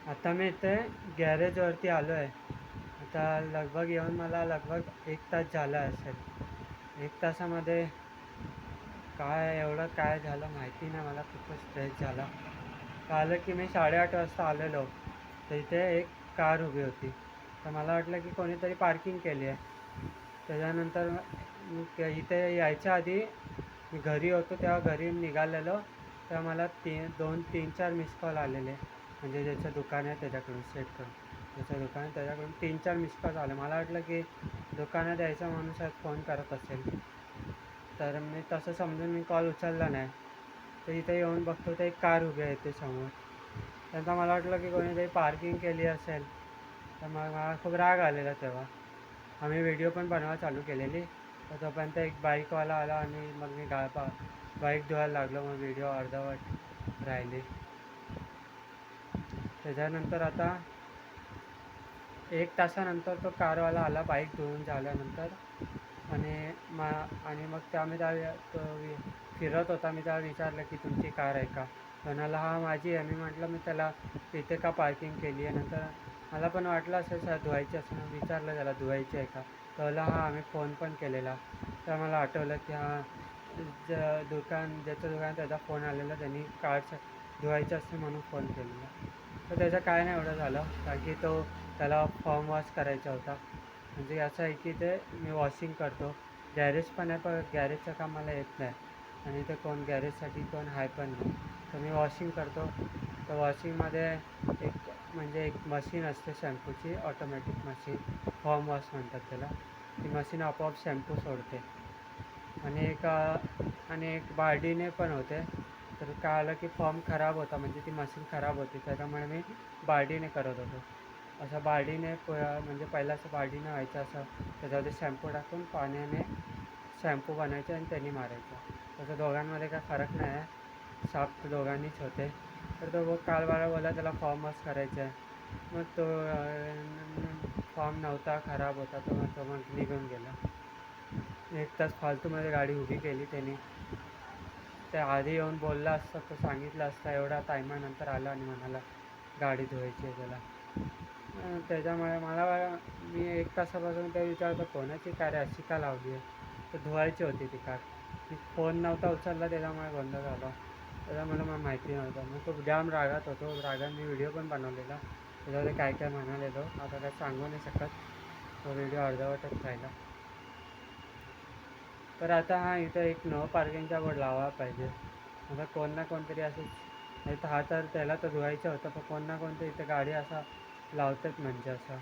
आता मी इथे गॅरेजवरती आलो आहे. आता लगभग येऊन मला लगभग 1 तास झाला असेल. 1 तासामध्ये काय झालं माहिती नाही. मला खूपच स्ट्रेस झाला. कळालं की मी 8:30 वाजता आलेलो, तर इथे एक कार उभी होती. तर मला वाटलं की कोणीतरी पार्किंग केली आहे. त्याच्यानंतर इथे यायच्या आधी मी घरी होतो, तेव्हा घरी निघालेलो तेव्हा मला 2-3-4 मिस कॉल आलेले. म्हणजे ज्याचं दुकान आहे त्याच्याकडून, सेटकडून, ज्याचं दुकान आहे त्याच्याकडून 3-4 मिस कॉल आले. मला वाटलं की दुकानात यायचा माणूस आज फोन करत असेल, तर मी तसं समजून मी कॉल उचलला नाही. तर इथे येऊन बघतो तर एक कार उभी आहे इथे समोर. त्यांचा मला वाटलं की कोणीतरी पार्किंग केली असेल, तर मग मला खूप राग आलेला तेव्हा. आम्ही व्हिडिओ पण बनवायला चालू केलेली. तर तोपर्यंत एक बाईकवाला आला आणि मग मी बाईक धुवायला लागलो. मग व्हिडिओ अर्धवट राहिली. त्याच्यानंतर आता 1 तासानंतर तो कारवाला आला बाईक धुवून झाल्यानंतर. आणि मग तो फिरत होता. मी त्याला विचारलं की तुमची कार आहे का? म्हणाला हा माझी आहे. मी म्हटलं मी त्याला इथे का पार्किंग केली आहे. नंतर मला पण वाटलं असेल सर धुवायची असं, विचारलं त्याला धुवायची आहे का? तर हा आम्ही फोन पण केलेला. तर मला आठवलं की ज्याचं दुकान त्याचा फोन आलेला, त्यांनी कार धुवायची असते म्हणून फोन केलेला. तर त्याचं काय नाही एवढं झालं, कारण की त्याला फॉर्म वॉश करायचा होता. म्हणजे असं आहे की ते मी वॉशिंग करतो. गॅरेज पण आहे, पण गॅरेजचं काम मला येत नाही आणि ते गॅरेजसाठी कोण आहे पण नाही. तर मी वॉशिंग करतो. तर वॉशिंगमध्ये एक मशीन असते शॅम्पूची, ऑटोमॅटिक मशीन, फॉर्म वॉश म्हणतात त्याला. ती मशीन आपोआप शॅम्पू सोडते. आणि एक बार्डीने पण होते. तर काय आलं की फॉर्म खराब होता, म्हणजे ती मशीन खराब होती, त्याच्यामुळे मी बार्डीने करत होतो. असं बार्डीने म्हणजे पहिलं असं बार्डीने व्हायचं, असं त्याच्यामध्ये शॅम्पू टाकून पाण्याने शॅम्पू बनायचं आणि त्यांनी मारायचं. तसं दोघांमध्ये काय फरक नाही आहे, साफ दोघांनीच होते. तर तो काल मला बोला त्याला फॉर्म वॉश करायचा आहे. मग तो फॉर्म नव्हता, खराब होता, तो मग निघून गेला. 1 तास फालतूमध्ये गाडी उभी केली त्यांनी. त्या आधी येऊन बोलला असता तो सांगितलं असता, एवढा टायमानंतर आला आणि म्हणाला गाडी धुवायची आहे त्याला. त्याच्यामुळे मी 1 तासापासून ते विचारतो कोणाची कार आहे, अशी का लावली आहे. तर धुवायची होती ती कार. मी फोन नव्हता उचलला त्याच्यामुळे बंद झाला. त्याच्यामुळे मला माहिती नव्हतं. मग खूप जाम रागात होतो. रागात मी व्हिडिओ पण बनवलेला, त्याच्यामध्ये काय काय म्हणालेलो आता काय सांगू नाही शकत. तो व्हिडिओ अर्धवटच राहिला. तर आता इथं एक नो पार्किंगचा बोर्ड लावायला पाहिजे. आता कोण ना कोणतरी असं नाही तर तर त्याला तर धुवायचं होतं, पण कोण ना कोणतरी इथं गाडी असा लावतात, म्हणजे असं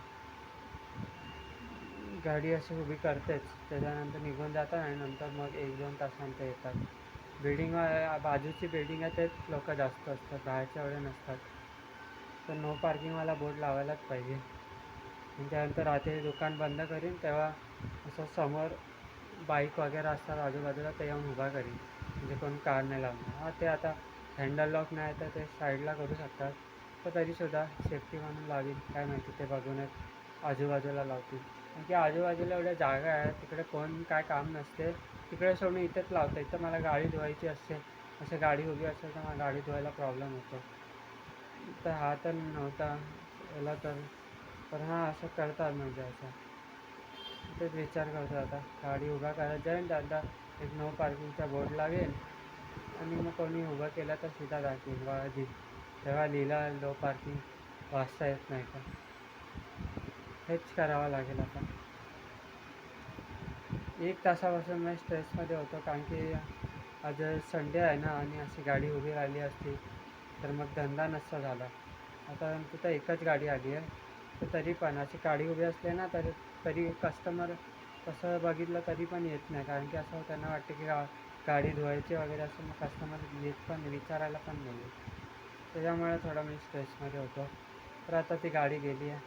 गाडी अशी उभी करतेच, त्याच्यानंतर निघून जातात आणि नंतर मग 1-2 तासानंतर येतात. बाजूची बिल्डिंग आहे तेच लोक जास्त असतात, बाहेरच्या एवढे नसतात. तर नो पार्किंगवाला बोर्ड लावायलाच पाहिजे. आणि त्यानंतर रात्री दुकान बंद करीन तेव्हा असं समोर बाईक वगैरे असतात आजूबाजूला, ते येऊन उभा करीन, म्हणजे कोण कार नाही लावणार. ते आता हँडल लॉक नाही तर ते साईडला करू शकतात, तर तरीसुद्धा सेफ्टी म्हणून लावीन. काय माहिती ते बघूनच आजूबाजूला लावतील, कारण की आजूबाजूला एवढ्या जागा आहे, तिकडे कोण काय काम नसते, तिकडे सोडून इथेच लावतं. इथं मला गाडी धुवायची असते, असं गाडी उभी असेल तर मला गाडी धुवायला प्रॉब्लेम होतो. तर हा तर नव्हता याला, तर हा असं करतात, म्हणजे असं तेच विचार करतो. आता गाडी उभा करत जाईन, आता एक नो पार्किंगचा बोर्ड लागेल आणि मग कोणी उभं केलं तर सीधा दाखवेल तेव्हा लिहिला नो पार्किंग, वाचता येत नाही का. हेच करावं लागेल आता. 1 तासापासून मी स्ट्रेसमध्ये होतो, कारण की आज संडे आहे ना, आणि अशी गाडी उभी राहिली असती तर मग धंदा नसता झाला. आता तिथं एकच गाडी आली आहे, तर तरी पण अशी गाडी उभी असते ना, तरी कस्टमर कसं बघितलं तरी पण येत नाही, कारण की असं त्यांना वाटतं की गाडी धुवायची वगैरे असं, मग कस्टमर येत पण विचारायला पण नाही. त्याच्यामुळे थोडा मी स्ट्रेसमध्ये होतो. तर आता ती गाडी गेली आहे.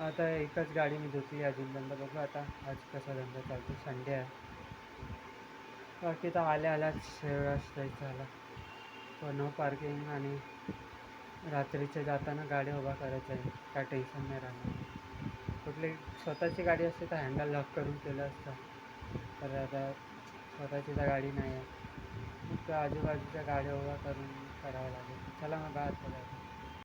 आता एकच गाडी मी धुतली अजूनपर्यंत. बघू आता आज कसा धंदा चालतो, संडे आहे. बाकी तर आल्याच एवढा स्ट्रेस झाला. तो नो पार्किंग आणि रात्रीचे जाताना गाड्या उभा करायच्या आहे, काय टेन्शन नाही राहणार. कुठली स्वतःची गाडी असते तर हँडल लॉक करून केलं असतं, तर आता स्वतःची तर गाडी नाही आहे, मग आजूबाजूच्या गाड्या उभा करून करावं लागेल. चला मग बाहेर पडायचं.